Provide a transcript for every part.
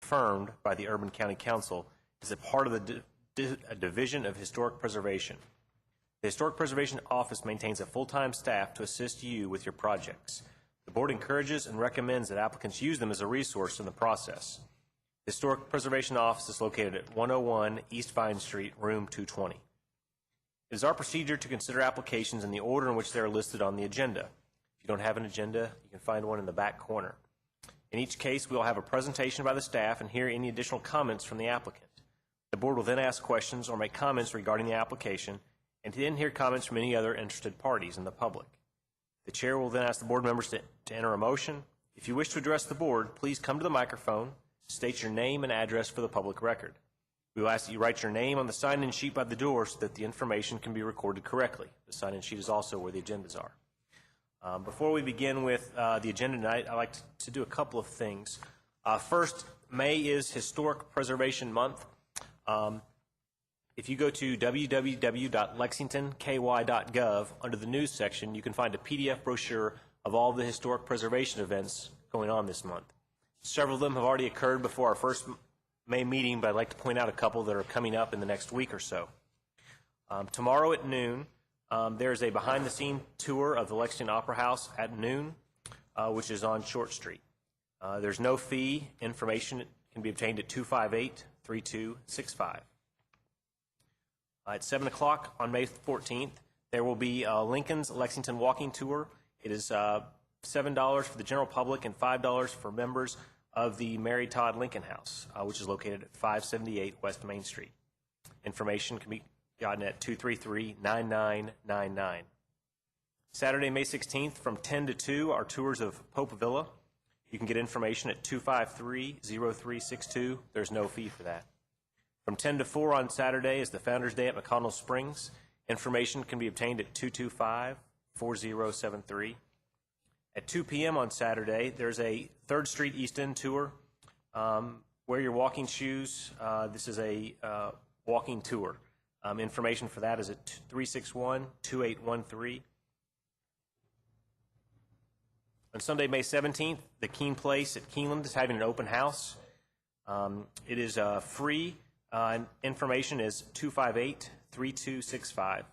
confirmed by the Urban County Council as a part of the Division of Historic Preservation. The Historic Preservation Office maintains a full-time staff to assist you with your projects. The board encourages and recommends that applicants use them as a resource in the process. The Historic Preservation Office is located at 101 East Vine Street, room 220. It is our procedure to consider applications in the order in which they are listed on the agenda. If you don't have an agenda, you can find one in the back corner. In each case, we will have a presentation by the staff and hear any additional comments from the applicant. The board will then ask questions or make comments regarding the application and then hear comments from any other interested parties in the public. The chair will then ask the board members to enter a motion. If you wish to address the board, please come to the microphone, state your name and address for the public record. We will ask that you write your name on the sign-in sheet by the door so that the information can be recorded correctly. The sign-in sheet is also where the agendas are. Before we begin with the agenda tonight, I'd like to do a couple of things. First, May is Historic Preservation Month. If you go to www.lexingtonky.gov, under the news section, you can find a PDF brochure of all the historic preservation events going on this month. Several of them have already occurred before our first May meeting, but I'd like to point out a couple that are coming up in the next week or so. Tomorrow at noon, there's a behind-the-scene tour of the Lexington Opera House at noon, which is on Short Street. There's no fee. Information can be obtained at 258-3265. At 7 o'clock on May 14th, there will be Lincoln's Lexington Walking Tour. It is $7 for the general public and $5 for members of the Mary Todd Lincoln House, which is located at 578 West Main Street. Information can be gotten at 233-9999. Saturday, May 16th, from 10 to 2, are tours of Pope Villa. You can get information at 253-0362. There's no fee for that. From 10 to 4 on Saturday is the Founders Day at McConnell Springs. Information can be obtained at 225-4073. At 2 p.m. on Saturday, there's a 3rd Street East End tour. Wear your walking shoes. This is a walking tour. Information for that is at 361-2813. On Sunday, May 17th, the Keene Place at Keeneland is having an open house. It is free. Information is 258-3265.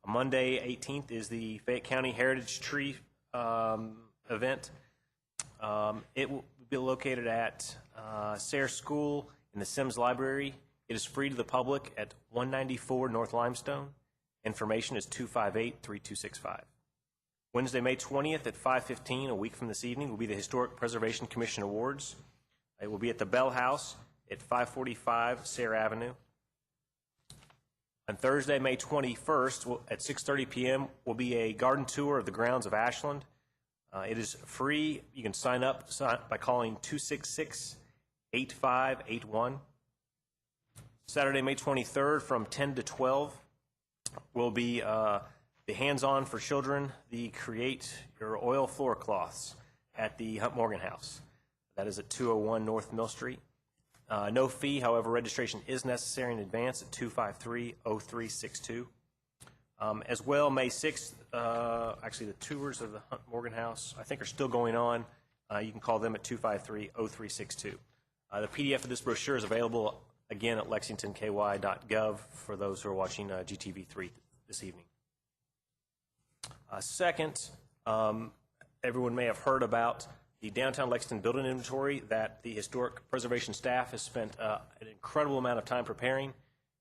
On Monday, 18th, is the Fayette County Heritage Tree event. It will be located at Sayre School in the Sims Library. It is free to the public at 194 North Limestone. Information is 258-3265. Wednesday, May 20th at 5:15, a week from this evening, will be the Historic Preservation Commission Awards. It will be at the Bell House at 545 Sayre Avenue. On Thursday, May 21st, at 6:30 p.m., will be a garden tour of the grounds of Ashland. It is free. You can sign up by calling 266-8581. Saturday, May 23rd, from 10 to 12, will be the Hands-On for Children, the Create Your Oil Floor Cloths at the Hunt Morgan House. That is at 201 North Mill Street. No fee, however, registration is necessary in advance at 253-0362. As well, May 6th, actually the tours of the Hunt Morgan House, I think, are still going on. You can call them at 253-0362. The PDF of this brochure is available, again, at lexingtonky.gov for those who are watching GTV3 this evening. Second, everyone may have heard about the Downtown Lexington Building Inventory that the Historic Preservation staff has spent an incredible amount of time preparing.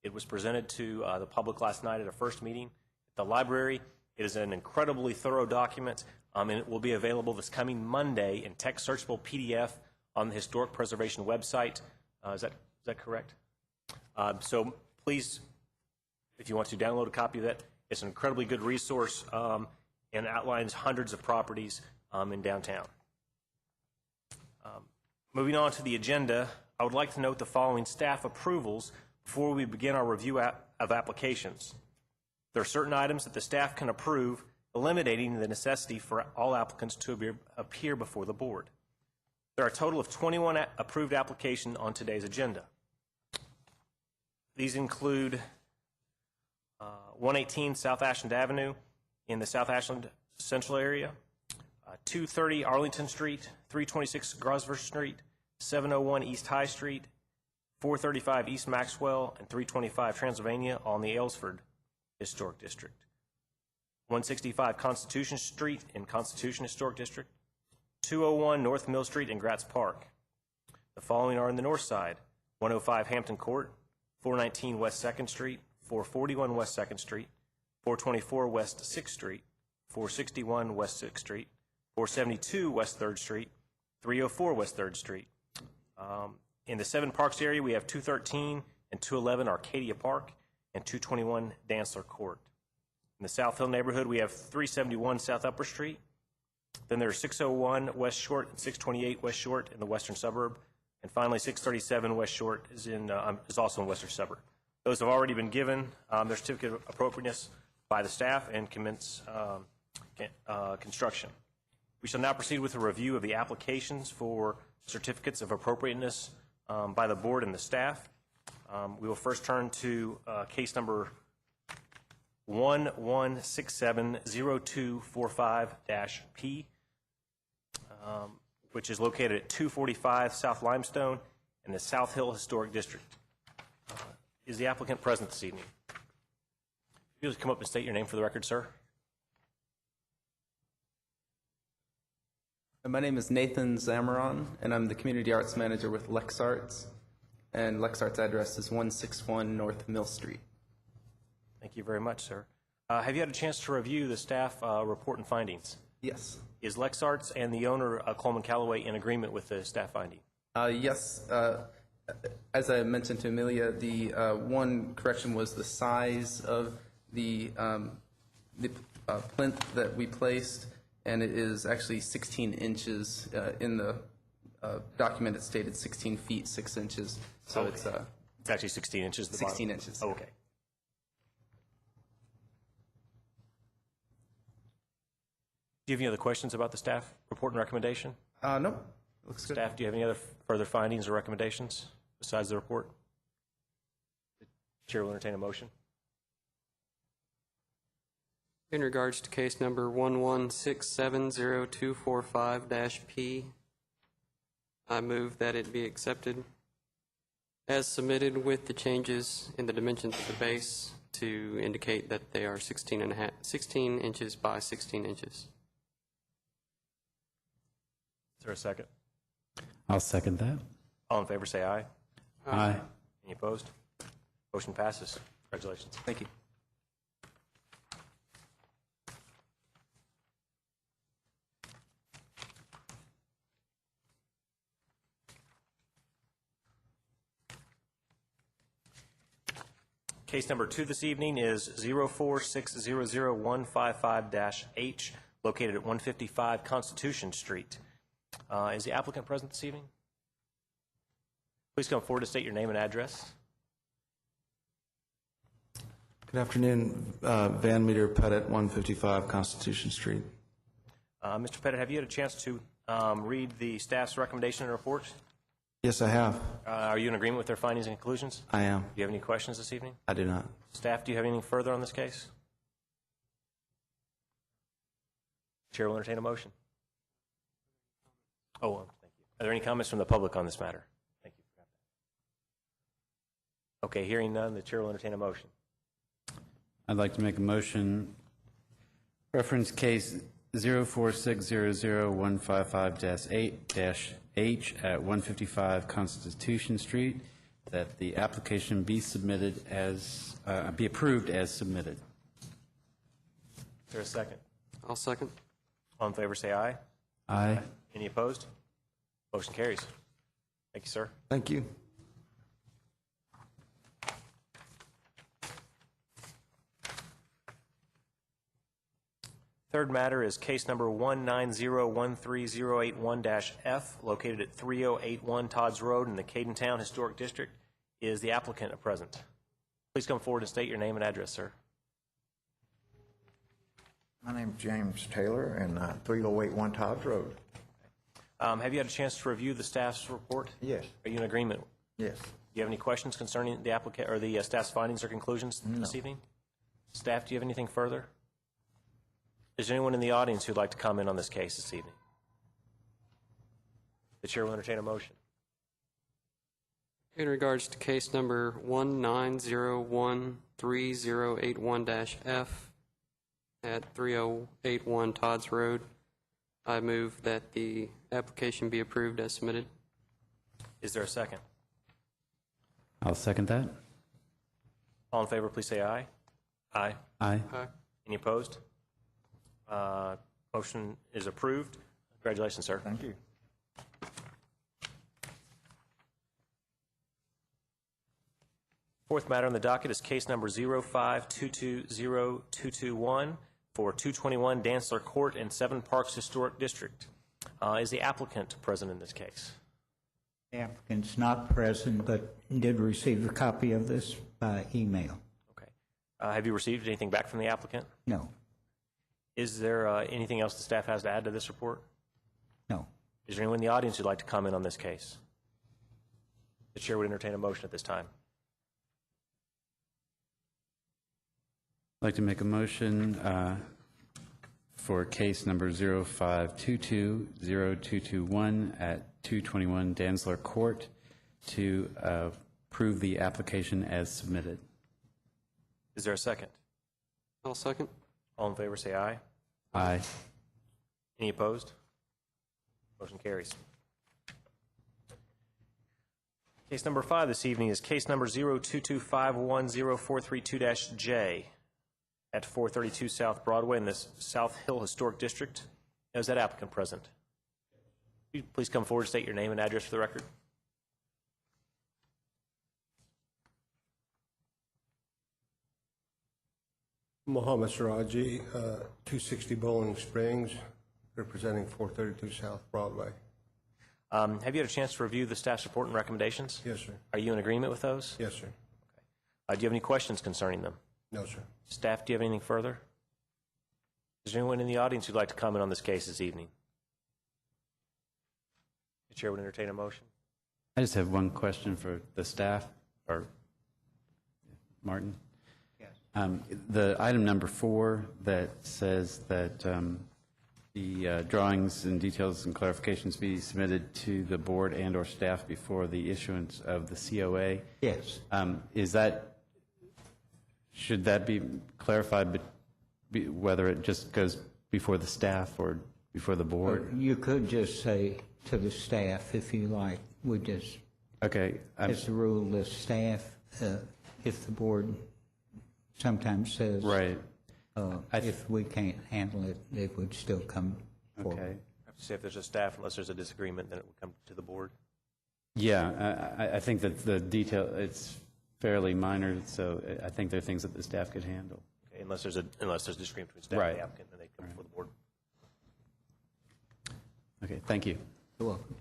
It was presented to the public last night at a first meeting at the library. It is an incredibly thorough document, and it will be available this coming Monday in text searchable PDF on the Historic Preservation website. Is that correct? So please, if you want to download a copy of that, it's an incredibly good resource and outlines hundreds of properties in downtown. Moving on to the agenda, I would like to note the following staff approvals before we begin our review of applications. There are certain items that the staff can approve, eliminating the necessity for all applicants to appear before the board. There are a total of 21 approved applications on today's agenda. These include 118 South Ashland Avenue in the South Ashland Central area, 230 Arlington Street, 326 Grosvenor Street, 701 East High Street, 435 East Maxwell, and 325 Transylvania, all in the Aylesford Historic District. 165 Constitution Street in Constitution Historic District. 201 North Mill Street in Gratz Park. The following are in the north side: 105 Hampton Court, 419 West 2nd Street, 441 West 2nd Street, 424 West 6th Street, 461 West 6th Street, 472 West 3rd Street, 304 West 3rd Street. In the Seven Parks area, we have 213 and 211 Arcadia Park and 221 Dantzler Court. In the South Hill neighborhood, we have 371 South Upper Street. Then there's 601 West Short and 628 West Short in the western suburb. And finally, 637 West Short is also in western suburb. Those have already been given their certificate of appropriateness by the staff and commence construction. We shall now proceed with a review of the applications for certificates of appropriateness by the board and the staff. We will first turn to case number 11670245-P, which is located at 245 South Limestone in the South Hill Historic District. Is the applicant present this evening? If you would come up and state your name for the record, sir. My name is Nathan Zamaron, and I'm the Community Arts Manager with LexArts. And LexArts' address is 161 North Mill Street. Thank you very much, sir. Have you had a chance to review the staff report and findings? Yes. Is LexArts and the owner, Coleman Callaway, in agreement with the staff finding? Yes. As I mentioned to Amelia, the one correction was the size of the plinth that we placed, and it is actually 16 inches. In the document, it stated 16 feet 6 inches. So okay. it's actually 16 inches. 16 inches. Oh, okay. Do you have any other questions about the staff report and recommendation? No, looks good. Staff, do you have any other further findings or recommendations besides the report? The chair will entertain a motion. In regards to case number 11670245-P, I move that it be accepted as submitted with the changes in the dimensions of the base to indicate that they are 16 inches by 16 inches. Is there a second? I'll second that. All in favor say aye. Aye. Any opposed? Motion passes. Congratulations. Thank you. Case number 2 this evening is 046000155-H, located at 155 Constitution Street. Is the applicant present this evening? Please come forward to state your name and address. Good afternoon. Van Meter Pettit, 155 Constitution Street. Mr. Pettit, have you had a chance to read the staff's recommendation and report? Yes, I have. Are you in agreement with their findings and conclusions? I am. Do you have any questions this evening? I do not. Staff, do you have anything further on this case? Chair will entertain a motion. Oh, well, thank you. Are there any comments from the public on this matter? Thank you. Okay, hearing none, the chair will entertain a motion. I'd like to make a motion, reference case 046001558-H at 155 Constitution Street, that the application be submitted as, be approved as submitted. Is there a second? I'll second. All in favor say aye. Aye. Any opposed? Motion carries. Thank you, sir. Thank you. Third matter is case number 190130881-F, located at 3081 Todd's Road in the Cadentown Historic District. Is the applicant present? Please come forward and state your name and address, sir. My name's James Taylor, and 3081 Todd's Road. Have you had a chance to review the staff's report? Yes. Are you in agreement? Yes. Do you have any questions concerning the applicant or the staff's findings or conclusions this evening? Staff, do you have anything further? Is there anyone in the audience who'd like to comment on this case this evening? The chair will entertain a motion. In regards to case number 19013081-F at 3081 Todd's Road, I move that the application be approved as submitted. Is there a second? I'll second that. All in favor, please say aye. Aye. Aye. Any opposed? Motion is approved. Congratulations, sir. Thank you. Fourth matter on the docket is case number 05220221 for 221 Dantzler Court in Seven Parks Historic District. Is the applicant present in this case? The applicant's not present, but did receive a copy of this by email. Okay. Have you received anything back from the applicant? No, Is there anything else the staff has to add to this report? no. Is there anyone in the audience who'd like to comment on this case? The chair would entertain a motion at this time. I'd like to make a motion for case number 05220221 at 221 Dantzler Court to approve the application as submitted. Is there a second? I'll second. All in favor, say aye. Aye. Any opposed? Motion carries. Case number 5 this evening is case number 0225104332-J at 432 South Broadway in the South Hill Historic District. Is that applicant present? Could you please come forward and state your name and address for the record? Mohammed Siraji, 260 Bowling Springs, representing 432 South Broadway. Have you had a chance to review the staff's report and recommendations? Yes, sir. Are you in agreement with those? Yes, sir. Do you have any questions concerning them? No, sir. Staff, do you have anything further? Is there anyone in the audience who'd like to comment on this case this evening? The chair would entertain a motion. I just have one question for the staff, or Martin. Yes. The item number 4 that says that the drawings and details and clarifications be submitted to the board and/or staff before the issuance of the COA. Yes. Should that be clarified, whether it just goes before the staff or before the board? You could just say to the staff, if you like, we just, Okay. as a rule, the staff, if the board sometimes says, Right. if we can't handle it, it would still come forward. Okay. I have to say if there's a staff, unless there's a disagreement, then it would come to the board. Yeah, I think that the detail, it's fairly minor, so I think there are things that the staff could handle. Okay, unless there's disagreement between staff Right. and the applicant, then they come before the board. Okay, thank you. You're welcome.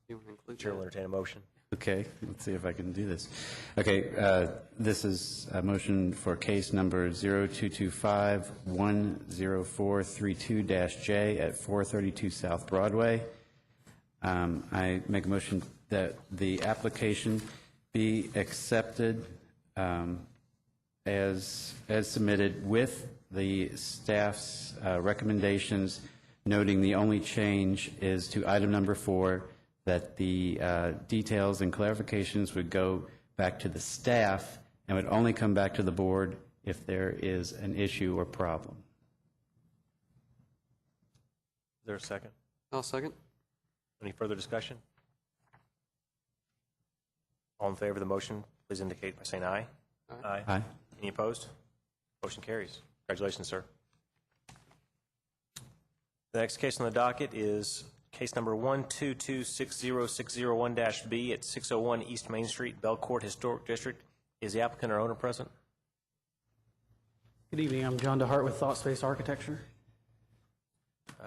You want to include Chair will that? entertain a motion. Okay, let's see if I can do this. Okay, this is a motion for case number 0225-10432-J at 432 South Broadway. I make a motion that the application be accepted as submitted with the staff's recommendations, noting the only change is to item number 4, that the details and clarifications would go back to the staff and would only come back to the board if there is an issue or problem. Is there a second? I'll second. Any further discussion? All in favor of the motion, please indicate by saying aye. Aye. Aye. Any opposed? Motion carries. Congratulations, sir. The next case on the docket is case number 1226061-B at 601 East Main Street, Belcourt Historic District. Is the applicant or owner present? Good evening. I'm John DeHart with Thought Space Architecture.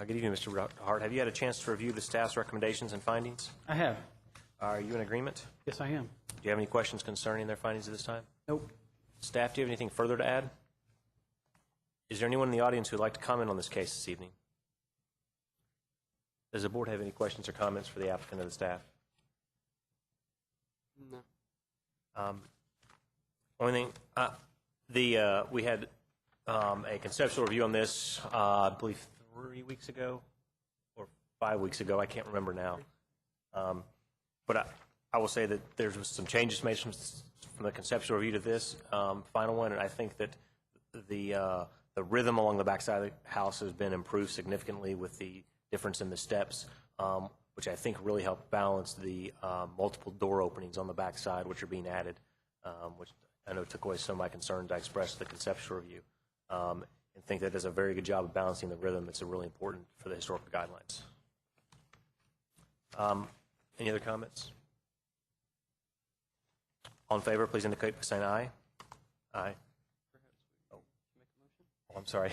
Good evening, Mr. Hart. Have you had a chance to review the staff's recommendations and findings? I have. Are you in agreement? Yes, I am. Do you have any questions concerning their findings at this time? Nope. Staff, do you have anything further to add? Is there anyone in the audience who would like to comment on this case this evening? Does the board have any questions or comments for the applicant or the staff? No. Only thing, we had a conceptual review on this, I believe 3 weeks ago or 5 weeks ago. I can't remember now. But I will say that there's some changes made from the conceptual review to this final one, and I think that the rhythm along the backside of the house has been improved significantly with the difference in the steps, which I think really helped balance the multiple door openings on the backside, which are being added, which I know took away some of my concerns I expressed in the conceptual review, and think that does a very good job of balancing the rhythm that's really important for the historical guidelines. Any other comments? All in favor, please indicate by saying aye. Aye. Oh, I'm sorry.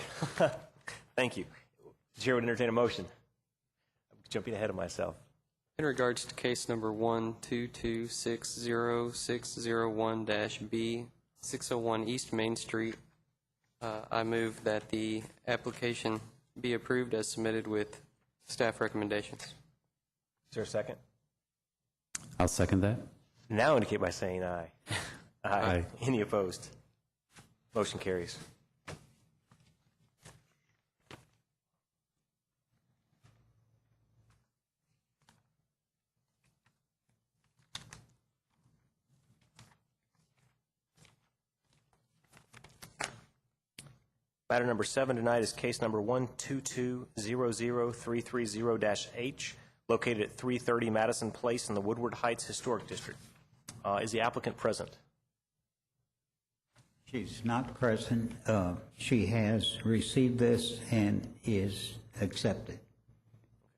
Thank you. The chair would entertain a motion. I'm jumping ahead of myself. In regards to case number 122600601-B, 601 East Main Street, I move that the application be approved as submitted with staff recommendations. Is there a second? I'll second that. Now indicate by saying aye. Aye. Any opposed? Motion carries. Matter number 7 tonight is case number 122-00330-H, located at 330 Madison Place in the Woodward Heights Historic District. Is the applicant present? She's not present. She has received this and is accepted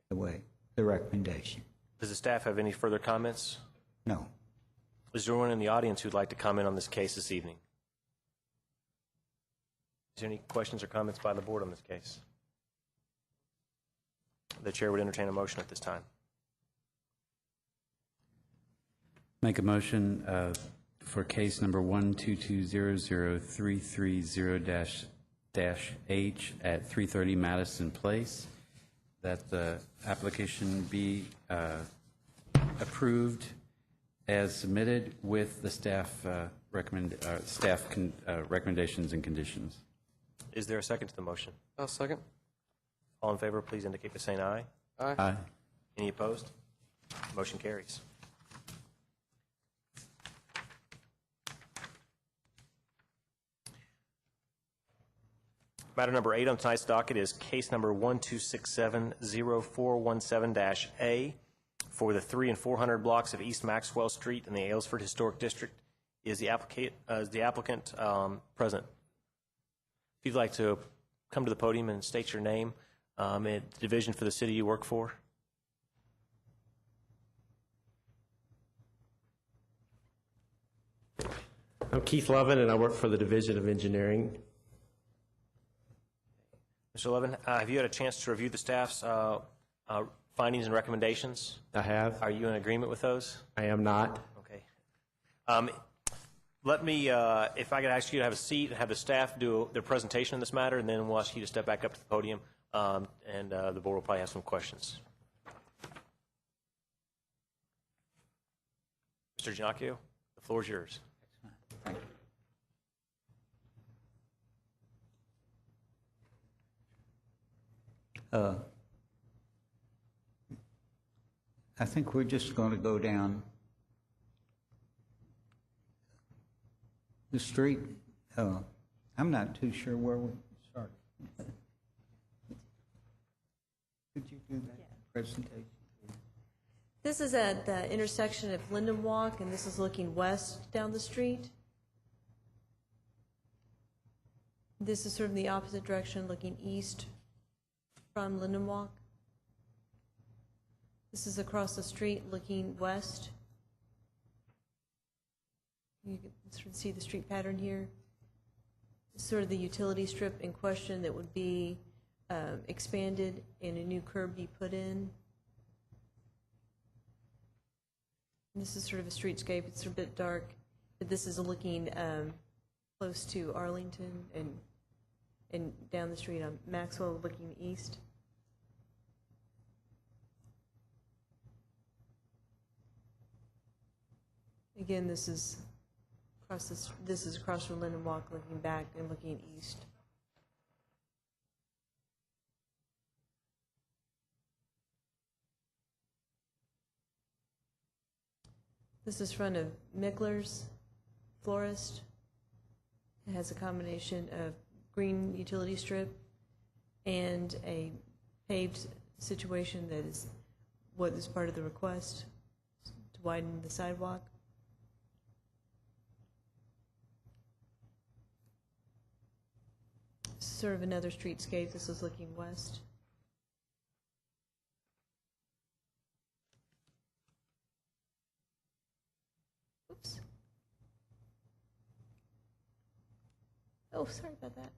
the recommendation. Does the staff have any further comments? No. Is there anyone in the audience who'd like to comment on this case this evening? Is there any questions or comments by the board on this case? The chair would entertain a motion at this time. Make a motion for case number 122-00330-H at 330 Madison Place, that the application be approved as submitted with the staff recommendations and conditions. Is there a second to the motion? I'll second. All in favor, please indicate by saying aye. Aye. Aye. Any opposed? Motion carries. Matter number 8 on tonight's docket is case number 12670-417-A for the 300 and 400 blocks of East Maxwell Street in the Aylesford Historic District. Is the applicant present? If you'd like to come to the podium and state your name and the division for the city you work for. I'm Keith Levin, and I work for the Division of Engineering. Mr. Levin, have you had a chance to review the staff's findings and recommendations? I have. Are you in agreement with those? I am not. Okay. Let me, if I could ask you to have a seat and have the staff do their presentation on this matter, and then we'll ask you to step back up to the podium, and the board will probably have some questions. Mr. Giannacchio, the floor is yours. Thank you. I think we're just going to go down the street. I'm not too sure where we start. Could you do that presentation? This is at the intersection of Linden Walk, and this is looking west down the street. This is sort of the opposite direction, looking east from Linden Walk. This is across the street, looking west. You can sort of see the street pattern here. This is sort of the utility strip in question that would be expanded and a new curb be put in. This is sort of a streetscape. It's a bit dark, but this is looking close to Arlington and down the street on Maxwell, looking east. Again, this is across from Linden Walk, looking back and looking east. This is front of Mickler's Florist. It has a combination of green utility strip and a paved situation that is what is part of the request to widen the sidewalk. Sort of another streetscape. This is looking west. Oops. Oh, sorry about that.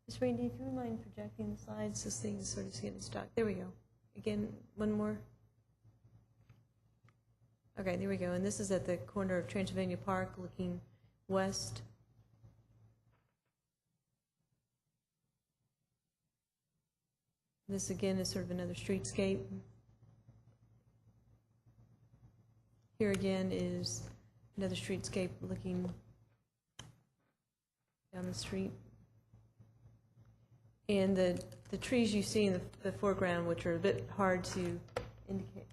Ms. Randy, if you would mind projecting the slides, this thing is sort of getting stuck. There we go. Again, one more. Okay, there we go. And this is at the corner of Transylvania Park, looking west. This again is sort of another streetscape. Here again is another streetscape looking down the street. And the trees you see in the foreground, which are a bit hard to indicate,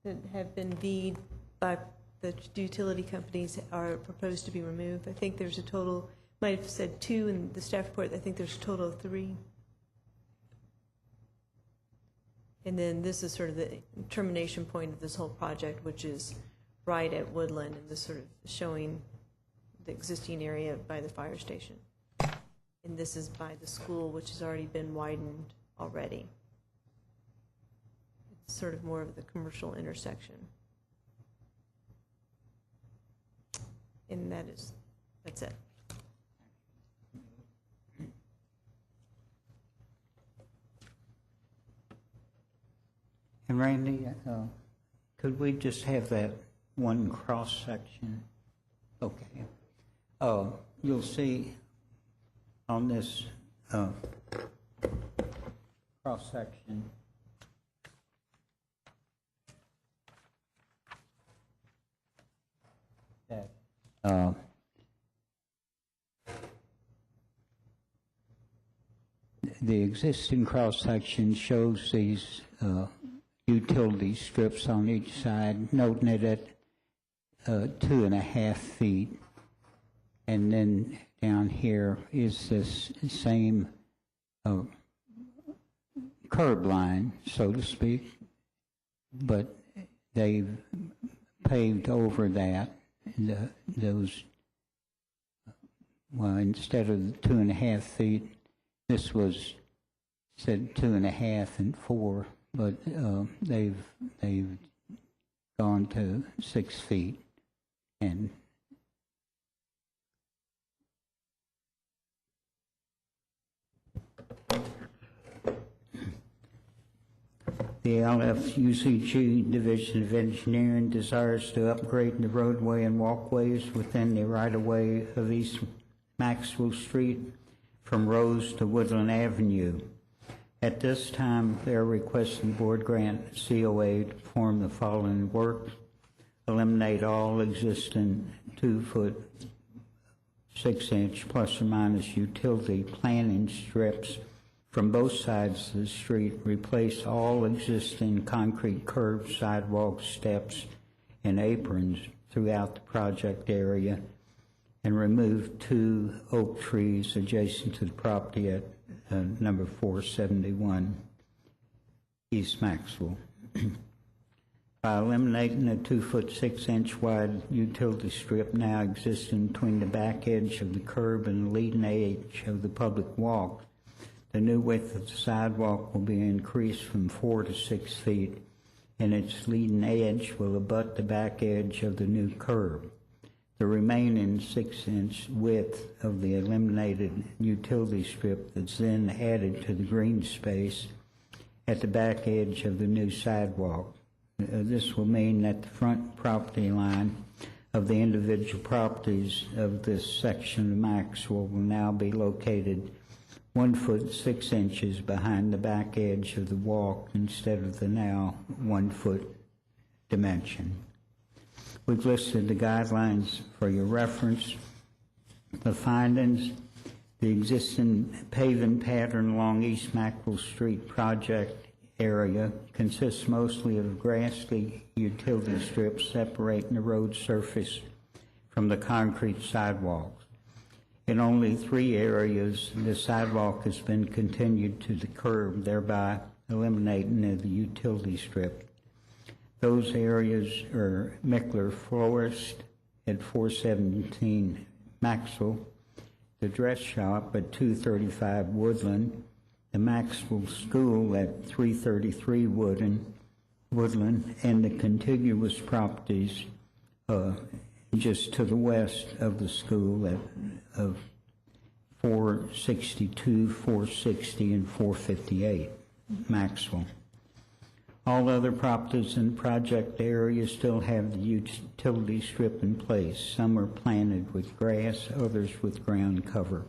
that have been V'd by the utility companies, are proposed to be removed. I think there's a total, might have said 2 in the staff report, I think there's a total of 3. And then this is sort of the termination point of this whole project, which is right at Woodland, and this sort of showing the existing area by the fire station. And this is by the school, which has already been widened already. It's sort of more of the commercial intersection. And that's it. And Randy, could we just have that one cross section? Okay. You'll see on this cross section that the existing cross section shows these utility strips on each side, noting it at 2.5 feet. And then down here is this same curb line, so to speak, but they've paved over that. Those, well, instead of 2.5 feet, this was said 2.5 and 4. But they've gone to 6 feet, and the LFUCG Division of Engineering desires to upgrade the roadway and walkways within the right-of-way of East Maxwell Street from Rose to Woodland Avenue. At this time, they're requesting board grant COA to perform the following work: eliminate all existing 2-foot 6-inch plus or minus utility planting strips from both sides of the street, replace all existing concrete curbs, sidewalks, steps, and aprons throughout the project area, and remove 2 oak trees adjacent to the property at number 471 East Maxwell. By eliminating the 2-foot 6-inch wide utility strip now existing between the back edge of the curb and the leading edge of the public walk, the new width of the sidewalk will be increased from 4 to 6 feet, and its leading edge will abut the back edge of the new curb. The remaining 6-inch width of the eliminated utility strip that's then added to the green space at the back edge of the new sidewalk. This will mean that the front property line of the individual properties of this section of Maxwell will now be located 1 foot 6 inches behind the back edge of the walk instead of the now 1 foot dimension. We've listed the guidelines for your reference. The findings: The existing paving pattern along East Maxwell Street project area consists mostly of grassy utility strips separating the road surface from the concrete sidewalks. In only 3 areas, the sidewalk has been continued to the curb, thereby eliminating the utility strip. Those areas are Mickler Florist at 417 Maxwell, the dress shop at 235 Woodland, the Maxwell School at 333 Woodland, and the contiguous properties just to the west of the school of 462, 460, and 458 Maxwell. All other properties in the project area still have the utility strip in place. Some are planted with grass, others with ground cover.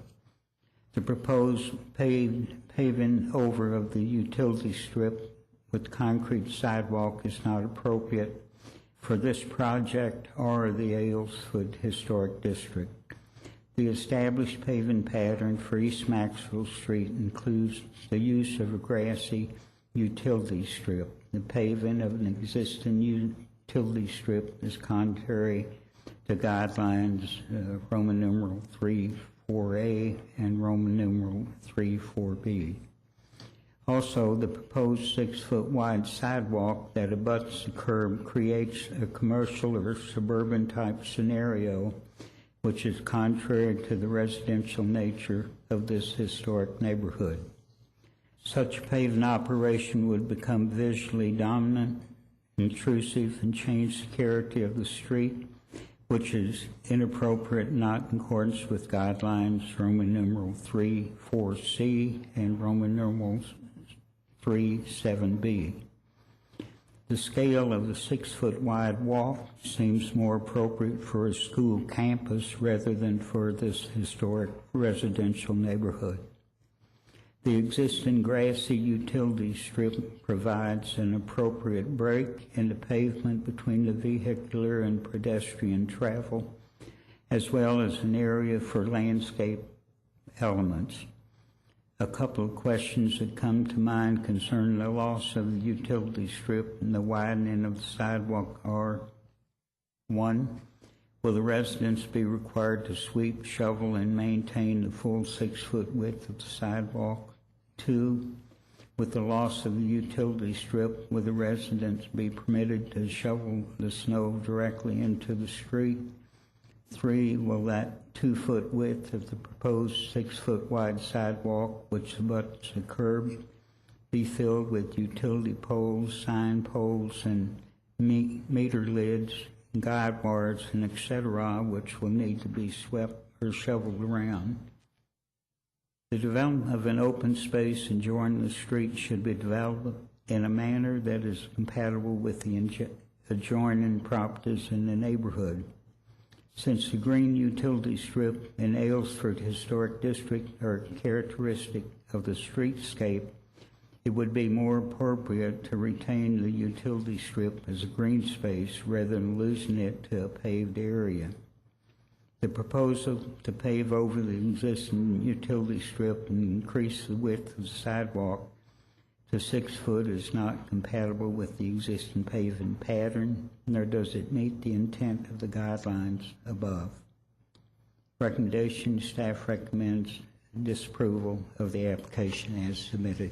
The proposed paving over of the utility strip with concrete sidewalk is not appropriate for this project or the Aylesford Historic District. The established paving pattern for East Maxwell Street includes the use of a grassy utility strip. The paving of an existing utility strip is contrary to guidelines Roman numeral 3.4a and Roman numeral 3.4b. Also, the proposed 6-foot wide sidewalk that abuts the curb creates a commercial or suburban type scenario, which is contrary to the residential nature of this historic neighborhood. Such paving operation would become visually dominant, intrusive, and change the character of the street, which is inappropriate, not in accordance with guidelines Roman numeral 3.4c and Roman numerals 3.7b. The scale of the 6-foot wide walk seems more appropriate for a school campus rather than for this historic residential neighborhood. The existing grassy utility strip provides an appropriate break in the pavement between the vehicular and pedestrian travel, as well as an area for landscape elements. A couple of questions that come to mind concerning the loss of the utility strip and the widening of the sidewalk are: 1, will the residents be required to sweep, shovel, and maintain the full 6-foot width of the sidewalk? 2, with the loss of the utility strip, will the residents be permitted to shovel the snow directly into the street? 3, will that 2-foot width of the proposed 6-foot wide sidewalk, which abuts the curb, be filled with utility poles, sign poles, and meter lids, guide wires, and etc., which will need to be swept or shoveled around? The development of an open space adjoining the street should be developed in a manner that is compatible with the adjoining properties in the neighborhood. Since the green utility strip and Aylesford Historic District are characteristic of the streetscape, it would be more appropriate to retain the utility strip as a green space rather than losing it to a paved area. The proposal to pave over the existing utility strip and increase the width of the sidewalk to 6 foot is not compatible with the existing paving pattern, nor does it meet the intent of the guidelines above. Recommendation: staff recommends disapproval of the application as submitted.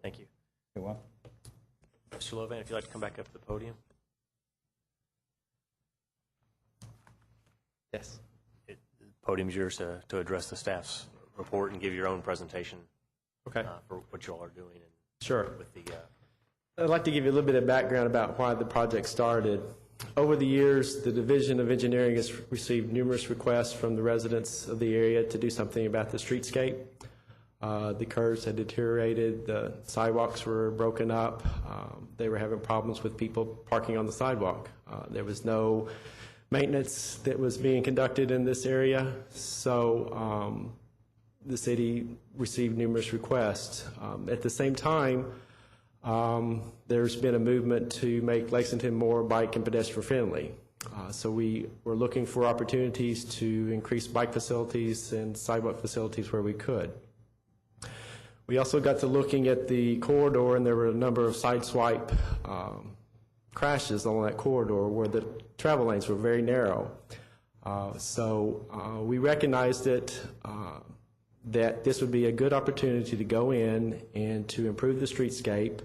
Thank you. You're welcome. Mr. Lovan, if you'd like to come back up to the podium. Yes. The podium's yours to address the staff's report and give your own presentation Okay. For what you all are doing. And Sure. with the I'd like to give you a little bit of background about why the project started. Over the years, the Division of Engineering has received numerous requests from the residents of the area to do something about the streetscape. The curves had deteriorated, the sidewalks were broken up, they were having problems with people parking on the sidewalk. There was no maintenance that was being conducted in this area, so the city received numerous requests. At the same time, there's been a movement to make Lexington more bike and pedestrian friendly. So we were looking for opportunities to increase bike facilities and sidewalk facilities where we could. We also got to looking at the corridor, and there were a number of sideswipe crashes along that corridor where the travel lanes were very narrow. So we recognized that this would be a good opportunity to go in and to improve the streetscape,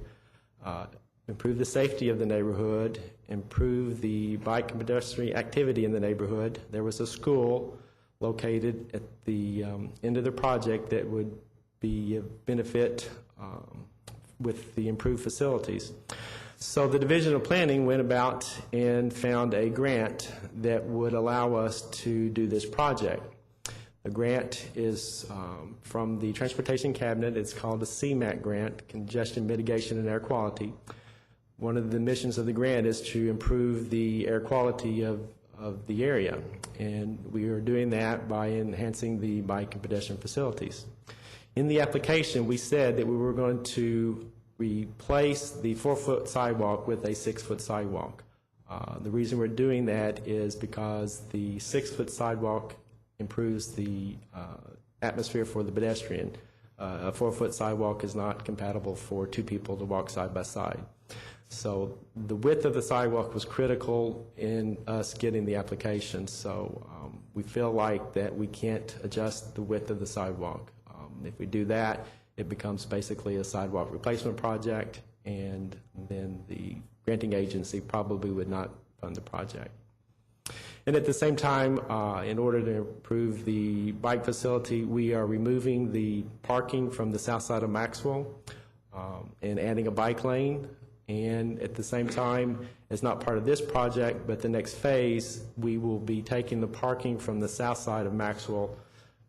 improve the safety of the neighborhood, improve the bike and pedestrian activity in the neighborhood. There was a school located at the end of the project that would be a benefit with the improved facilities. So the Division of Planning went about and found a grant that would allow us to do this project. The grant is from the Transportation Cabinet. It's called the CMAQ grant, Congestion Mitigation and Air Quality. One of the missions of the grant is to improve the air quality of the area, and we are doing that by enhancing the bike and pedestrian facilities. In the application, we said that we were going to replace the 4-foot sidewalk with a 6-foot sidewalk. The reason we're doing that is because the 6-foot sidewalk improves the atmosphere for the pedestrian. A 4-foot sidewalk is not compatible for 2 people to walk side by side. So the width of the sidewalk was critical in us getting the application. So we feel like that we can't adjust the width of the sidewalk. If we do that, it becomes basically a sidewalk replacement project, and then the granting agency probably would not fund the project. And at the same time, in order to improve the bike facility, we are removing the parking from the south side of Maxwell and adding a bike lane. And at the same time, it's not part of this project, but the next phase, we will be taking the parking from the south side of Maxwell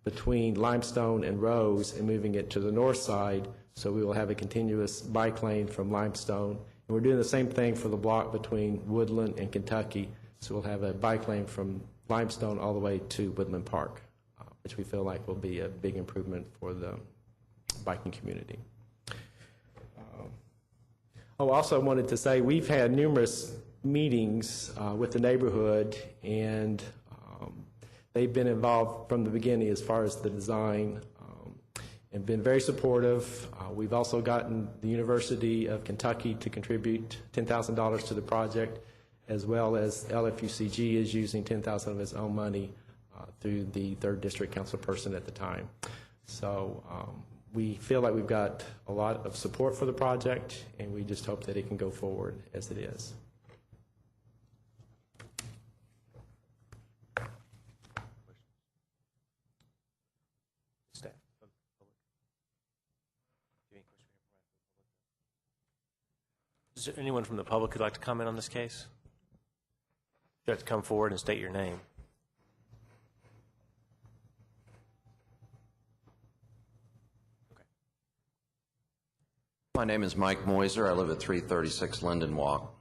between Limestone and Rose and moving it to the north side, so we will have a continuous bike lane from Limestone. And we're doing the same thing for the block between Woodland and Kentucky, so we'll have a bike lane from Limestone all the way to Woodland Park, which we feel like will be a big improvement for the biking community. Also wanted to say we've had numerous meetings with the neighborhood, and they've been involved from the beginning as far as the design and been very supportive. We've also gotten the University of Kentucky to contribute $10,000 to the project, as well as LFUCG is using $10,000 of its own money through the 3rd District Council person at the time. So we feel like we've got a lot of support for the project, and we just hope that it can go forward as it is. Is there anyone from the public who'd like to comment on this case? You have to come forward and state your name. My name is Mike Moiser. I live at 336 Linden Walk.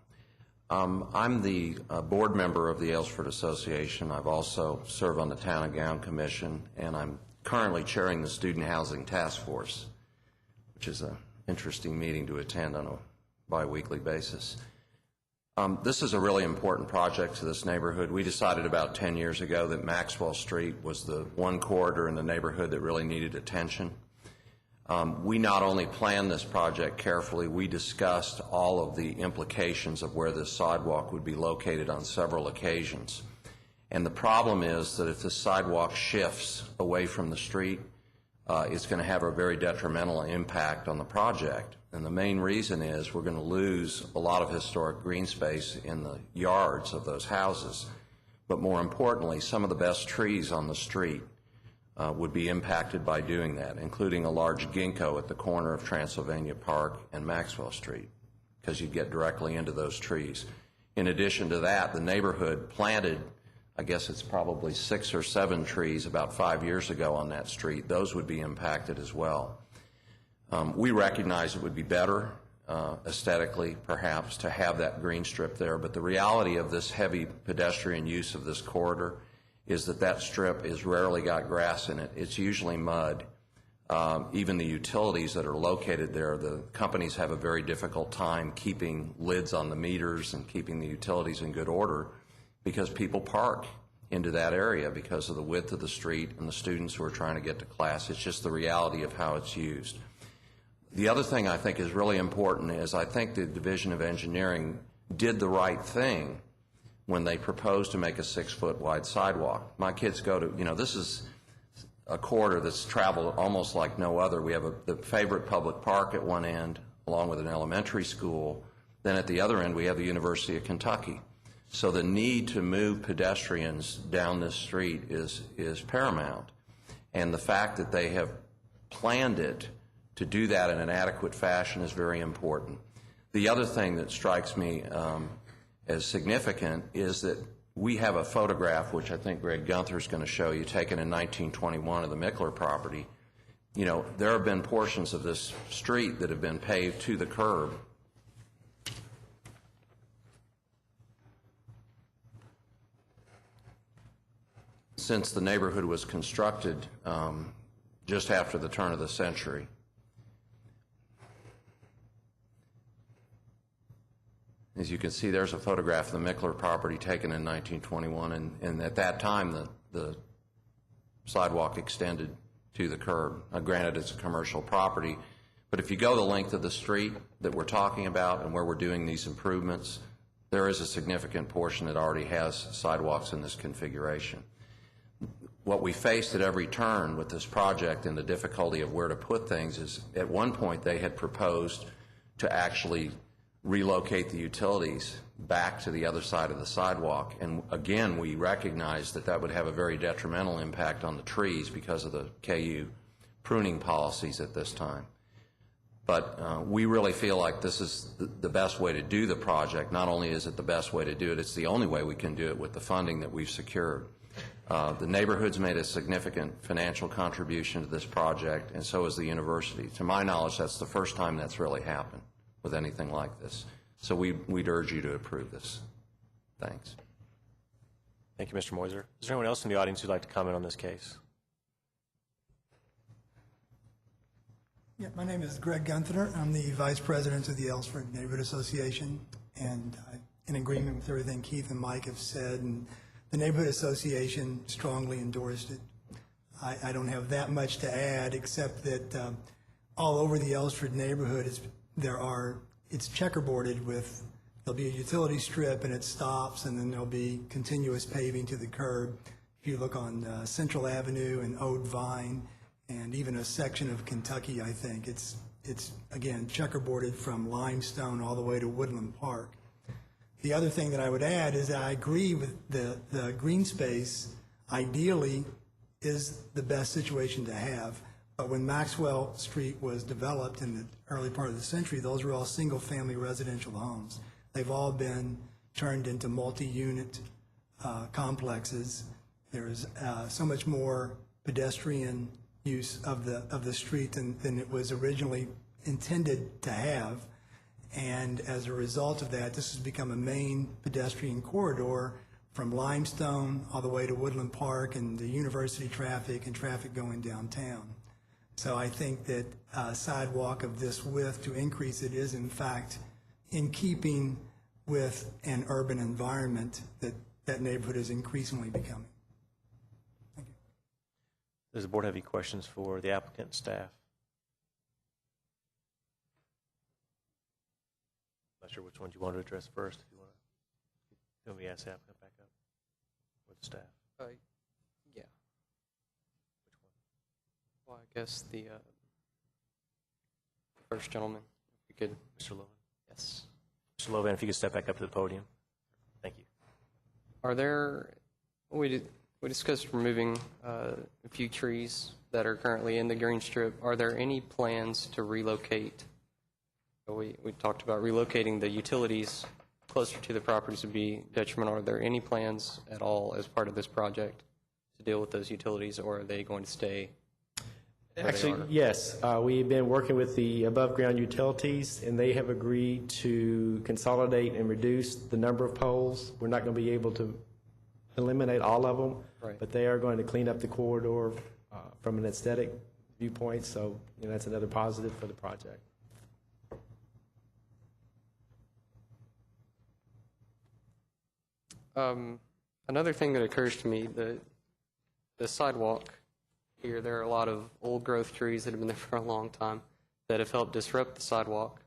I'm the board member of the Aylesford Association. I've also served on the Town and Gown Commission, and I'm currently chairing the Student Housing Task Force, which is an interesting meeting to attend on a bi-weekly basis. This is a really important project to this neighborhood. We decided about 10 years ago that Maxwell Street was the one corridor in the neighborhood that really needed attention. We not only planned this project carefully, we discussed all of the implications of where this sidewalk would be located on several occasions. And the problem is that if the sidewalk shifts away from the street, it's going to have a very detrimental impact on the project. And the main reason is we're going to lose a lot of historic green space in the yards of those houses. But more importantly, some of the best trees on the street would be impacted by doing that, including a large ginkgo at the corner of Transylvania Park and Maxwell Street, because you'd get directly into those trees. In addition to that, the neighborhood planted, I guess it's probably 6 or 7 trees about 5 years ago on that street. Those would be impacted as well. We recognize it would be better aesthetically, perhaps, to have that green strip there, but the reality of this heavy pedestrian use of this corridor is that that strip is rarely got grass in it. It's usually mud. even the utilities that are located there, the companies have a very difficult time keeping lids on the meters and keeping the utilities in good order because people park into that area because of the width of the street and the students who are trying to get to class. It's just the reality of how it's used. The other thing I think is really important is I think the Division of Engineering did the right thing when they proposed to make a 6-foot wide sidewalk. My kids go to, this is a corridor that's traveled almost like no other. We have the favorite public park at one end, along with an elementary school. Then at the other end, we have the University of Kentucky. So the need to move pedestrians down this street is paramount. And the fact that they have planned it to do that in an adequate fashion is very important. The other thing that strikes me as significant is that we have a photograph, which I think Greg Gunther is going to show you, taken in 1921 of the Mickler property. There have been portions of this street that have been paved to the curb. Since the neighborhood was constructed just after the turn of the century. As you can see, there's a photograph of the Mickler property taken in 1921, and at that time the sidewalk extended to the curb. Granted, it's a commercial property, but if you go the length of the street that we're talking about and where we're doing these improvements, there is a significant portion that already has sidewalks in this configuration. What we faced at every turn with this project and the difficulty of where to put things is at one point they had proposed to actually relocate the utilities back to the other side of the sidewalk. And again, we recognize that that would have a very detrimental impact on the trees because of the KU pruning policies at this time. But we really feel like this is the best way to do the project. Not only is it the best way to do it, it's the only way we can do it with the funding that we've secured. The neighborhood's made a significant financial contribution to this project, and so has the university. To my knowledge, that's the first time that's really happened with anything like this. So we'd urge you to approve this. Thanks. Thank you, Mr. Moiser. Is there anyone else in the audience who'd like to comment on this case? Yeah, my name is Greg Gunther. I'm the Vice President of the Ellsford Neighborhood Association, and in agreement with everything Keith and Mike have said, and the Neighborhood Association strongly endorsed it. I don't have that much to add, except that all over the Ellsford neighborhood, it's checkerboarded with, there'll be a utility strip and it stops, and then there'll be continuous paving to the curb. If you look on Central Avenue and Ode Vine, and even a section of Kentucky, I think, it's again, checkerboarded from Limestone all the way to Woodland Park. The other thing that I would add is that I agree with the green space ideally is the best situation to have. But when Maxwell Street was developed in the early part of the century, those were all single-family residential homes. They've all been turned into multi-unit complexes. There's so much more pedestrian use of the street than it was originally intended to have. And as a result of that, this has become a main pedestrian corridor from Limestone all the way to Woodland Park and the university traffic and traffic going downtown. So I think that a sidewalk of this width to increase it is in fact in keeping with an urban environment that neighborhood is increasingly becoming. Thank you. Does the board have any questions for the applicant and staff? Not sure which ones you want to address first. If you want me to ask the applicant back up or the staff. Yeah. Which one? Well, I guess the first gentleman, if you could. Mr. Lovan? Yes. Mr. Lovan, if you could step back up to the podium. Thank you. Are there, we discussed removing a few trees that are currently in the green strip. Are there any plans to relocate? We talked about relocating the utilities closer to the properties would be detrimental. Are there any plans at all as part of this project to deal with those utilities, or are they going to stay? Actually, yes. We've been working with the above-ground utilities, and they have agreed to consolidate and reduce the number of poles. We're not going to be able to eliminate all of them, right, but they are going to clean up the corridor from an aesthetic viewpoints, so that's another positive for the project. Another thing that occurs to me, the sidewalk here, there are a lot of old growth trees that have been there for a long time that have helped disrupt the sidewalk.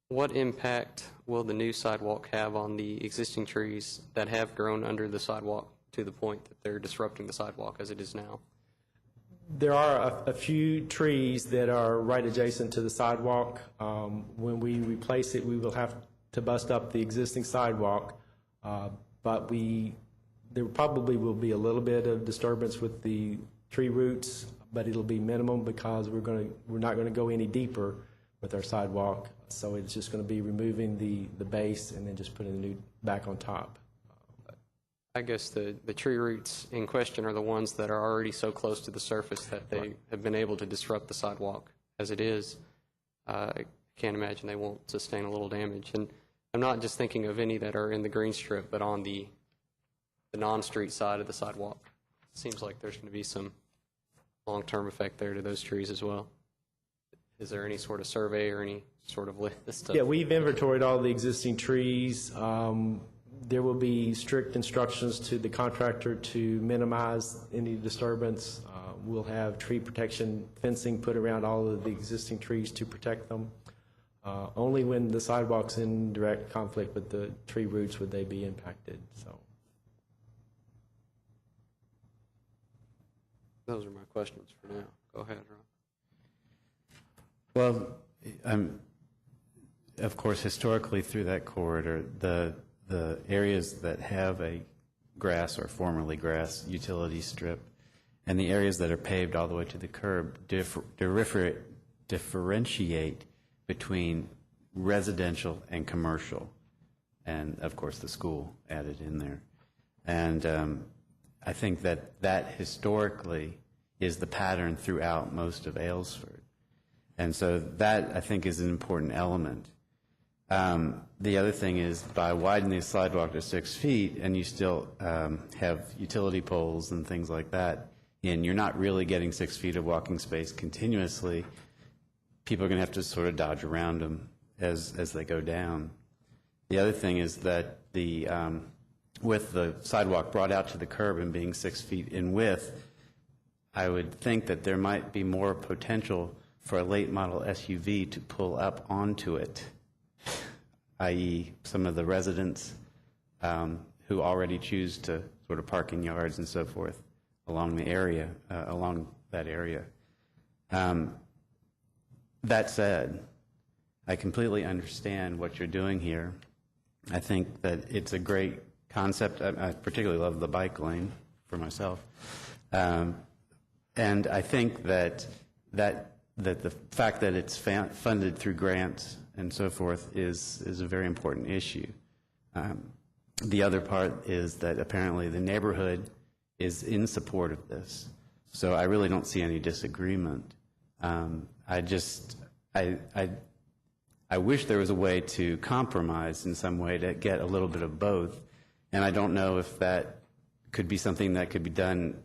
What impact will the new sidewalk have on the existing trees that have grown under the sidewalk to the point that they're disrupting the sidewalk as it is now? There are a few trees that are right adjacent to the sidewalk. When we replace it, we will have to bust up the existing sidewalk, but there probably will be a little bit of disturbance with the tree roots, but it'll be minimum because we're not going to go any deeper with our sidewalk. So it's just going to be removing the base and then just putting the new back on top. I guess the tree roots in question are the ones that are already so close to the surface that they have been able to disrupt the sidewalk as it is. I can't imagine they won't sustain a little damage. And I'm not just thinking of any that are in the green strip, but on the non-street side of the sidewalk. It seems like there's going to be some long-term effect there to those trees as well. Is there any sort of survey or any sort of list? Yeah, we've inventoried all the existing trees. There will be strict instructions to the contractor to minimize any disturbance. We'll have tree protection fencing put around all of the existing trees to protect them. Only when the sidewalk's in direct conflict with the tree roots would they be impacted. So, those are my questions for now. Go ahead, Rob. Well, of course, historically through that corridor, the areas that have a grass or formerly grass utility strip and the areas that are paved all the way to the curb differentiate between residential and commercial, and of course the school added in there. And I think that historically is the pattern throughout most of Aylesford. And so that, I think, is an important element. The other thing is, by widening the sidewalk to 6 feet, and you still have utility poles and things like that, and you're not really getting 6 feet of walking space continuously, people are going to have to sort of dodge around them as they go down. The other thing is that with the sidewalk brought out to the curb and being 6 feet in width, I would think that there might be more potential for a late model SUV to pull up onto it, i.e. some of the residents who already choose to sort of park in yards and so forth along the area, along that area. That said, I completely understand what you're doing here. I think that it's a great concept. I particularly love the bike lane for myself. And I think that the fact that it's funded through grants and so forth is a very important issue. The other part is that apparently the neighborhood is in support of this. So I really don't see any disagreement. I wish there was a way to compromise in some way to get a little bit of both. And I don't know if that could be something that could be done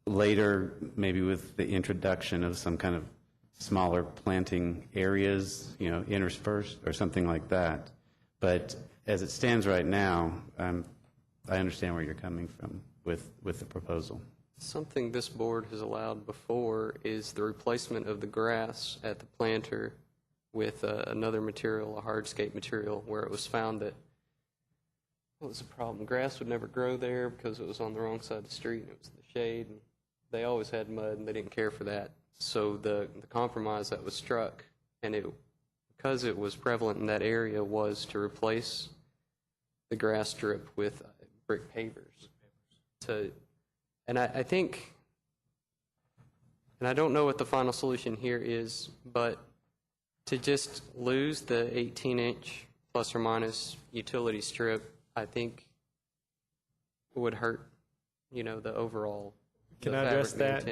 later, maybe with the introduction of some kind of smaller planting areas, interspersed or something like that. But as it stands right now, I understand where you're coming from with the proposal. Something this board has allowed before is the replacement of the grass at the planter with another material, a hardscape material, where it was found that, what was the problem? Grass would never grow there because it was on the wrong side of the street and it was in the shade. And they always had mud and they didn't care for that. So the compromise that was struck, and because it was prevalent in that area, was to replace the grass strip with brick pavers. And I think, and I don't know what the final solution here is, but to just lose the 18-inch plus or minus utility strip, I think would hurt, the overall. Can I address that?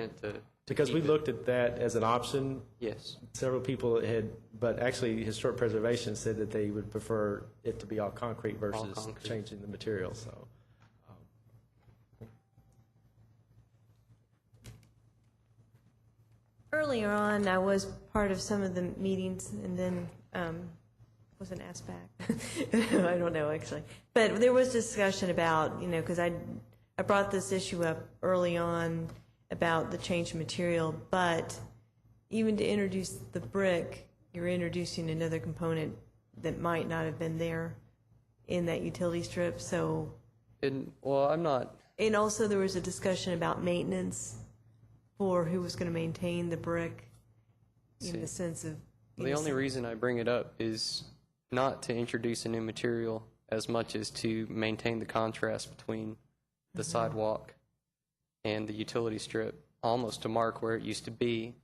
Because we looked at that as an option. Yes. Several people but actually Historic Preservation said that they would prefer it to be all concrete versus changing the material. So. Earlier on, I was part of some of the meetings and then wasn't asked back. I don't know, actually. But there was discussion about, because I brought this issue up early on about the change in material, but even to introduce the brick, you're introducing another component that might not have been there in that utility strip, so... Well, I'm not... And also there was a discussion about maintenance for who was going to maintain the brick in the sense of... The only reason I bring it up is not to introduce a new material as much as to maintain the contrast between the sidewalk and the utility strip, almost to mark where it used to be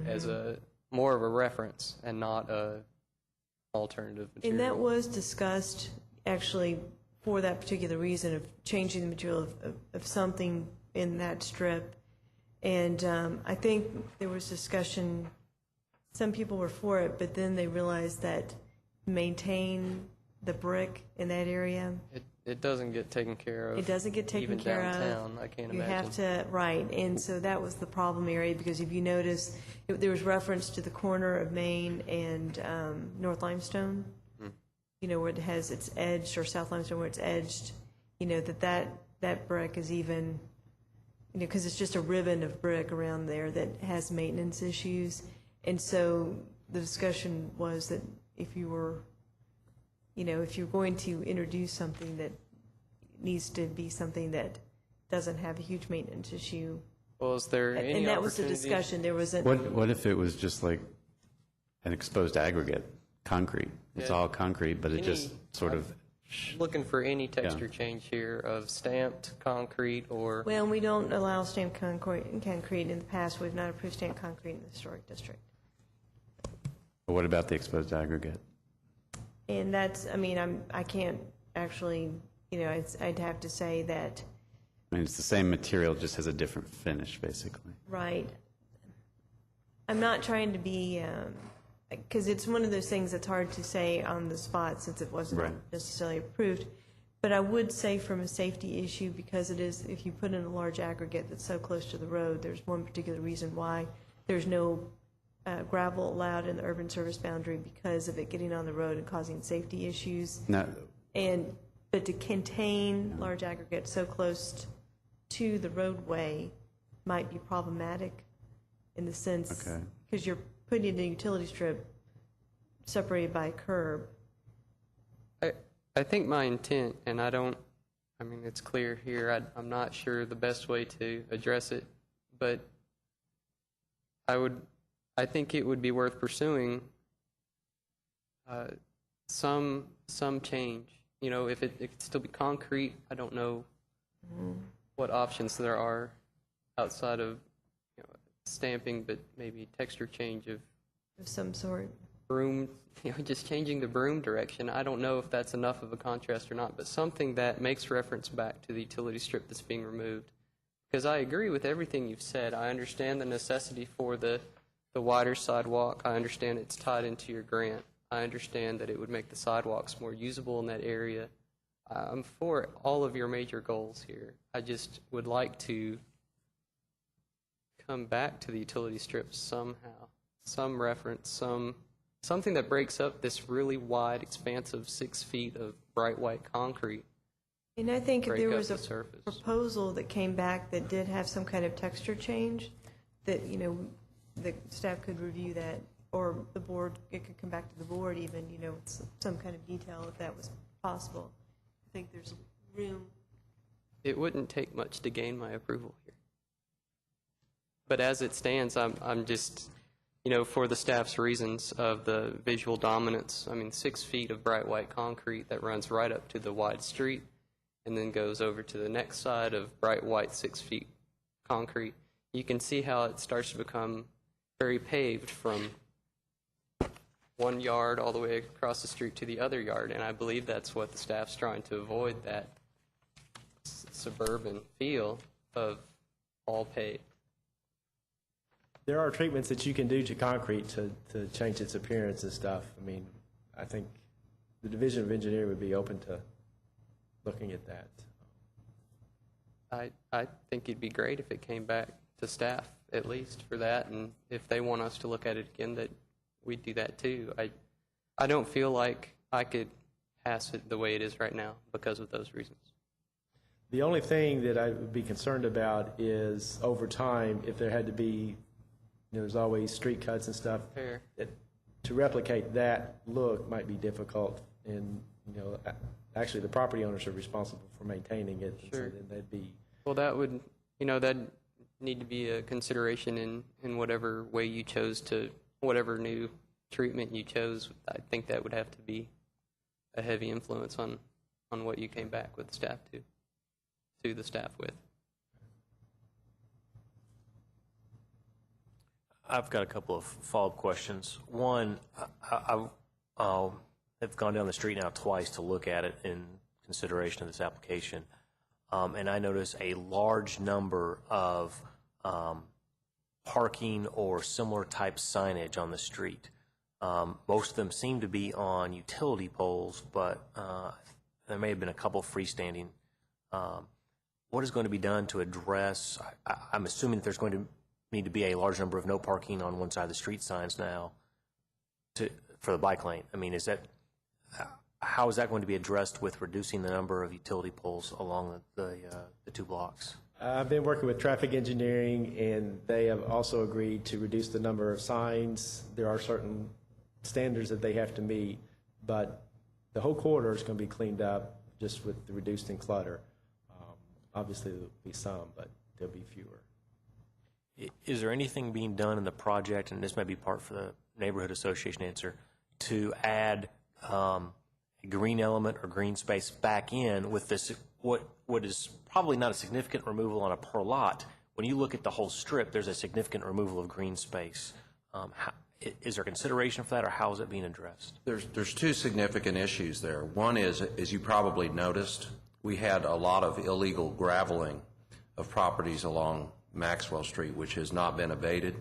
as a more of a reference and not a alternative material. And that was discussed actually for that particular reason of changing the material of something in that strip. And I think there was discussion, some people were for it, but then they realized that maintain the brick in that area. It doesn't get taken care of. It doesn't get taken even care downtown, of. I can't You imagine. have to, right, and so that was the problem area, because if you notice, there was reference to the corner of Main and North Limestone, where it has its edged, or South Limestone where it's edged, that brick is even, because it's just a ribbon of brick around there that has maintenance issues. And so the discussion was that if you were, if you're going to introduce something that needs to be something that doesn't have a huge maintenance issue. Well, is there any And that was the opportunity- discussion. There was a, What if it was just like an exposed aggregate, concrete? It's Yeah. all concrete, but it just sort of... Looking for any texture change here of stamped concrete or... well, we don't allow stamped concrete. In the past, we've not approved stamped concrete in the historic district. But what about the exposed aggregate? And that's, I can't actually, I'd have to say that, I mean, it's the same material, just has a different finish, basically. right. I'm not trying to be, because it's one of those things that's hard to say on the spot since it wasn't Right. necessarily approved. But I would say from a safety issue, because it is, if you put in a large aggregate that's so close to the road, there's one particular reason why there's no gravel allowed in the urban service boundary, because of it getting on the road and causing safety issues. Now, But to contain large aggregates so close to the roadway might be problematic in the sense, Okay. because you're putting in a utility strip separated by a curb. I think my intent, and it's clear here, I'm not sure the best way to address it, but I think it would be worth pursuing some change. If it could still be concrete, I don't know what options there are outside of stamping, but maybe texture change of some sort. Broom, just changing the broom direction. I don't know if that's enough of a contrast or not, but something that makes reference back to the utility strip that's being removed. Because I agree with everything you've said. I understand the necessity for the wider sidewalk. I understand it's tied into your grant. I understand that it would make the sidewalks more usable in that area. I'm for all of your major goals here. I just would like to come back to the utility strip somehow. Some reference, something that breaks up this really wide expanse of 6 feet of bright white concrete. And I think if Break there up was the a surface. proposal that came back that did have some kind of texture change, that, the staff could review that, or the board, it could come back to the board even, with some kind of detail if that was possible. I think there's room. It wouldn't take much to gain my approval here. But as it stands, I'm just, for the staff's reasons of the visual dominance, 6 feet of bright white concrete that runs right up to the wide street and then goes over to the next side of bright white 6 feet concrete. You can see how it starts to become very paved from one yard all the way across the street to the other yard, and I believe that's what the staff's trying to avoid, that suburban feel of all paved. There are treatments that you can do to concrete to change its appearance and stuff. I think the Division of Engineering would be open to looking at that. I think it'd be great if it came back the staff at least for that, and if they want us to look at it again, that we'd do that too. I don't feel like I could pass it the way it is right now because of those reasons. The only thing that I would be concerned about is over time, if there had to be, there's always street cuts and stuff. Fair. To replicate that look might be difficult, and, actually the property owners are responsible for maintaining it. and so Sure. then that'd be, Well, that would, that'd need to be a consideration in whatever way you chose to, whatever new treatment you chose. I think that would have to be a heavy influence on what you came back with staff to the staff with. I've got a couple of follow-up questions. One, I have gone down the street now twice to look at it in consideration of this application, and I notice a large number of parking or similar type signage on the street. Most of them seem to be on utility poles, but there may have been a couple freestanding. What is going to be done to address, I'm assuming that there's going to need to be a large number of no parking on one side of the street signs now for the bike lane. I mean, how is that going to be addressed with reducing the number of utility poles along the 2 blocks? I've been working with traffic engineering, and they have also agreed to reduce the number of signs. There are certain standards that they have to meet, but the whole corridor is going to be cleaned up just with the reduced in clutter. Obviously, there will be some, but there'll be fewer. Is there anything being done in the project, and this may be part for the neighborhood association answer, to add a green element or green space back in with this, what is probably not a significant removal on a per lot? When you look at the whole strip, there's a significant removal of green space. Is there consideration for that, or how is it being addressed? There's 2 significant issues there. One is, as you probably noticed, we had a lot of illegal graveling of properties along Maxwell Street, which has not been abated.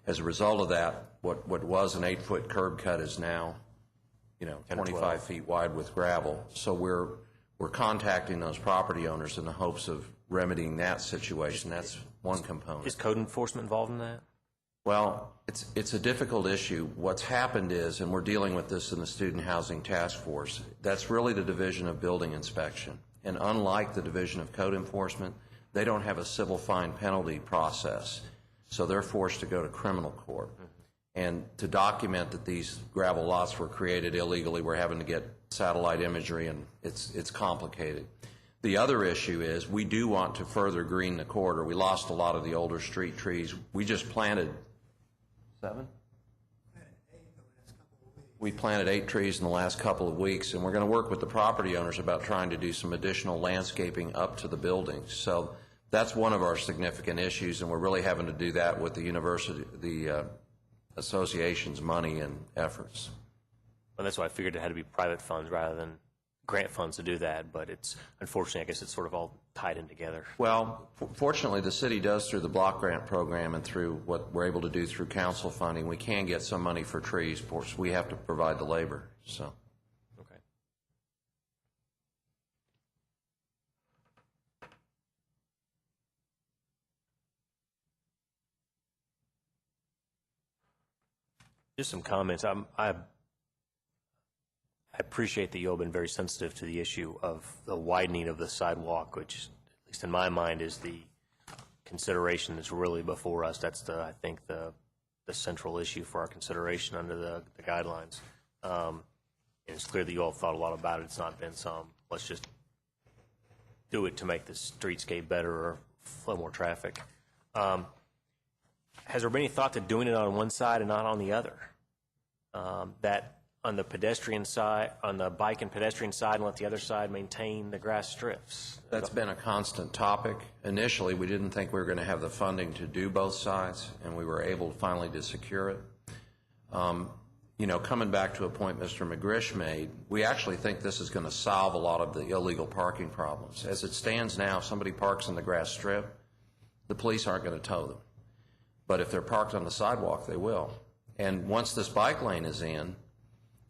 As a result of that, what was an 8-foot curb cut is now, 25 feet wide with gravel. So we're contacting those property owners in the hopes of remedying that situation. That's one component. Is code enforcement involved in that? Well, it's a difficult issue. What's happened is, and we're dealing with this in the Student Housing Task Force, that's really the Division of Building Inspection. And unlike the Division of Code Enforcement, they don't have a civil fine penalty process. So they're forced to go to criminal court. And to document that these gravel lots were created illegally, we're having to get satellite imagery, and it's complicated. The other issue is we do want to further green the corridor. We lost a lot of the older street trees. We just planted 7? We planted 8 trees in the last couple of weeks, and we're going to work with the property owners about trying to do some additional landscaping up to the buildings. So that's one of our significant issues, and we're really having to do that with the university, the association's money and efforts. Well, that's why I figured it had to be private funds rather than grant funds to do that, but it's, unfortunately, I guess it's sort of all tied in together. Well, fortunately, the city does through the block grant program and through what we're able to do through council funding. We can get some money for trees. Of course, we have to provide the labor, so. Okay. Just some comments. I appreciate that you all have been very sensitive to the issue of the widening of the sidewalk, which, at least in my mind, is the consideration that's really before us. That's I think the central issue for our consideration under the guidelines. And it's clear that you all thought a lot about it. It's not been some, let's just do it to make the streetscape better or flow more traffic. Has there been any thought to doing it on one side and not on the other? That on the pedestrian side, on the bike and pedestrian side, and let the other side maintain the grass strips? That's been a constant topic. Initially, we didn't think we were going to have the funding to do both sides, and we were able finally to secure it. Coming back to a point Mr. McGrish made, we actually think this is going to solve a lot of the illegal parking problems. As it stands now, if somebody parks on the grass strip, the police aren't going to tow them. But if they're parked on the sidewalk, they will. And once this bike lane is in,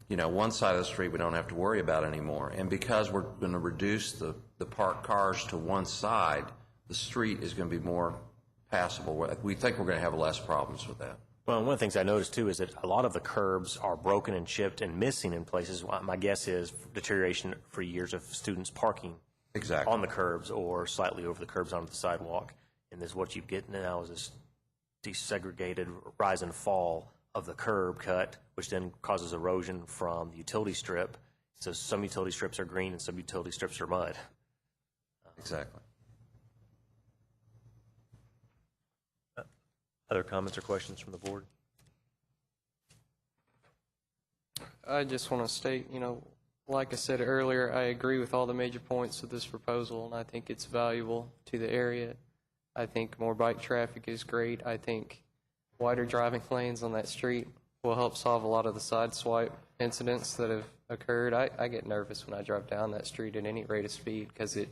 one side of the street we don't have to worry about anymore. And because we're going to reduce the parked cars to one side, the street is going to be more passable. We think we're going to have less problems with that. Well, one of the things I noticed too is that a lot of the curbs are broken and chipped and missing in places. My guess is deterioration for years of students parking Exactly. on the curbs or slightly over the curbs onto the sidewalk. And this what you get now is this desegregated rise and fall of the curb cut, which then causes erosion from the utility strip. So some utility strips are green and some utility strips are mud. Exactly. Other comments or questions from the board? I just want to state, like I said earlier, I agree with all the major points of this proposal, and I think it's valuable to the area. I think more bike traffic is great. I think wider driving lanes on that street will help solve a lot of the side swipe incidents that have occurred. I get nervous when I drive down that street at any rate of speed because it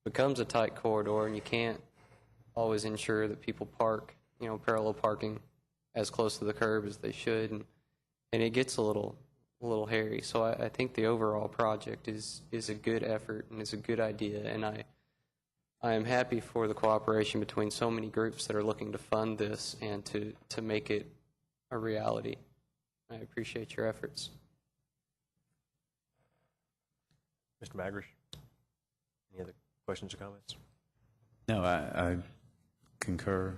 becomes a tight corridor, and you can't always ensure that people park, parallel parking as close to the curb as they should, and it gets a little hairy. So I think the overall project is a good effort and is a good idea, and I am happy for the cooperation between so many groups that are looking to fund this and to make it a reality. I appreciate your efforts. Mr. Magrish, any other questions or comments? No, I concur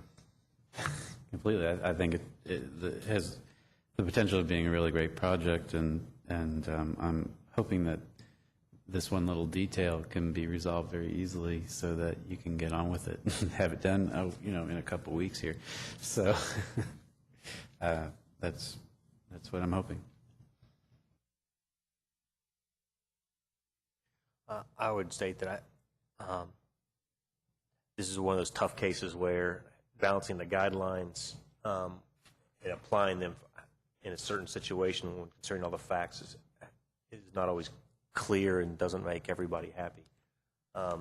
completely. I think it has the potential of being a really great project, and I'm hoping that this one little detail can be resolved very easily so that you can get on with it and have it done, in a couple weeks here. So that's what I'm hoping. I would state that this is one of those tough cases where balancing the guidelines and applying them in a certain situation when considering all the facts is not always clear and doesn't make everybody happy. I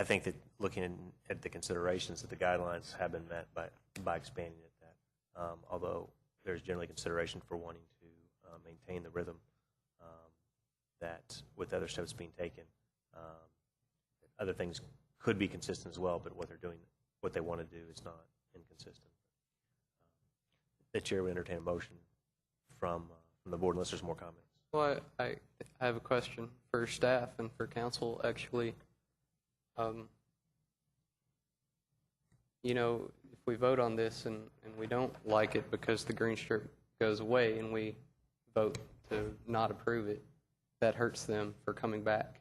think that looking at the considerations that the guidelines have been met by expanding it, although there's generally consideration for wanting to maintain the rhythm that with other steps being taken, other things could be consistent as well, but what they're doing, what they want to do is not inconsistent. The chair would entertain a motion from the board unless there's more comments. Well, I have a question for staff and for council, actually. If we vote on this and we don't like it because the green strip goes away and we vote to not approve it, that hurts them for coming back.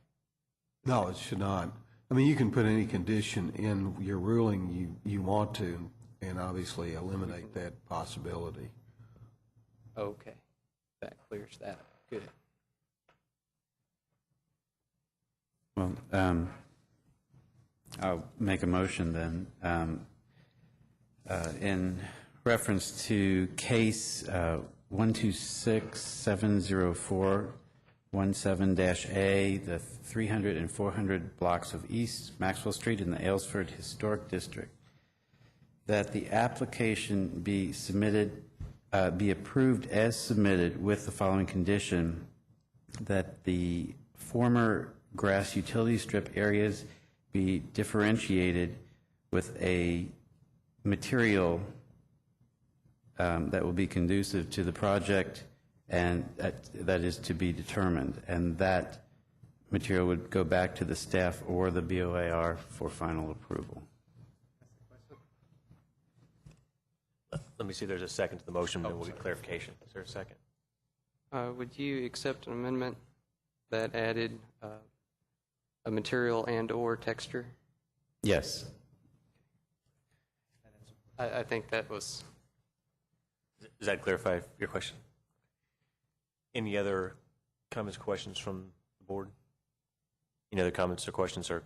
No, it should not. I mean, you can put any condition in your ruling you want to, and obviously eliminate that possibility. Okay, that clears that up. Good. Well, I'll make a motion then. In reference to case 12670417-A, the 300 and 400 blocks of East Maxwell Street in the Aylesford Historic District, that the application be approved as submitted with the following condition: that the former grass utility strip areas be differentiated with a material that will be conducive to the project, and that is to be determined, and that material would go back to the staff or the BOAR for final approval. Let me see if there's a second to the motion, then we'll get clarification. Is there a second? Would you accept an amendment that added a material and/or texture? Yes. I think that was... Does that clarify your question? Any other comments or questions from the board? Any other comments or questions or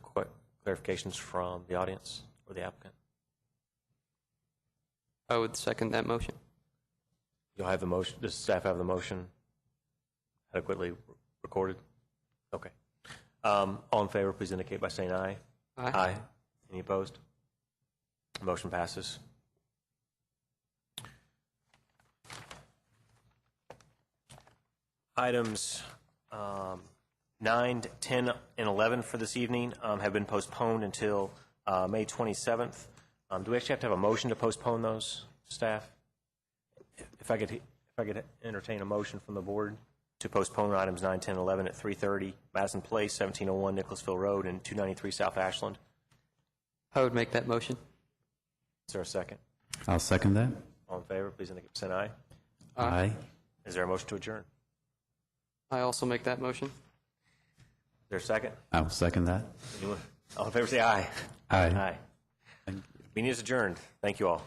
clarifications from the audience or the applicant? I would second that motion. You'll have the motion. Does staff have the motion adequately recorded? Okay. All in favor, please indicate by saying aye. Aye. Any opposed? Motion passes. Items 9, 10, and 11 for this evening have been postponed until May 27th. Do we actually have to have a motion to postpone those, staff? If I could entertain a motion from the board to postpone items 9, 10, 11 at 3:30 Madison Place, 1701 Nicholasville Road, and 293 South Ashland. I would make that motion. Is there a second? I'll second that. All in favor, please indicate by saying aye. Aye. Is there a motion to adjourn? I also make that motion. Is there a second? I'll second that. Anyone? All in favor, say aye. Aye. Aye. Meeting is adjourned. Thank you all.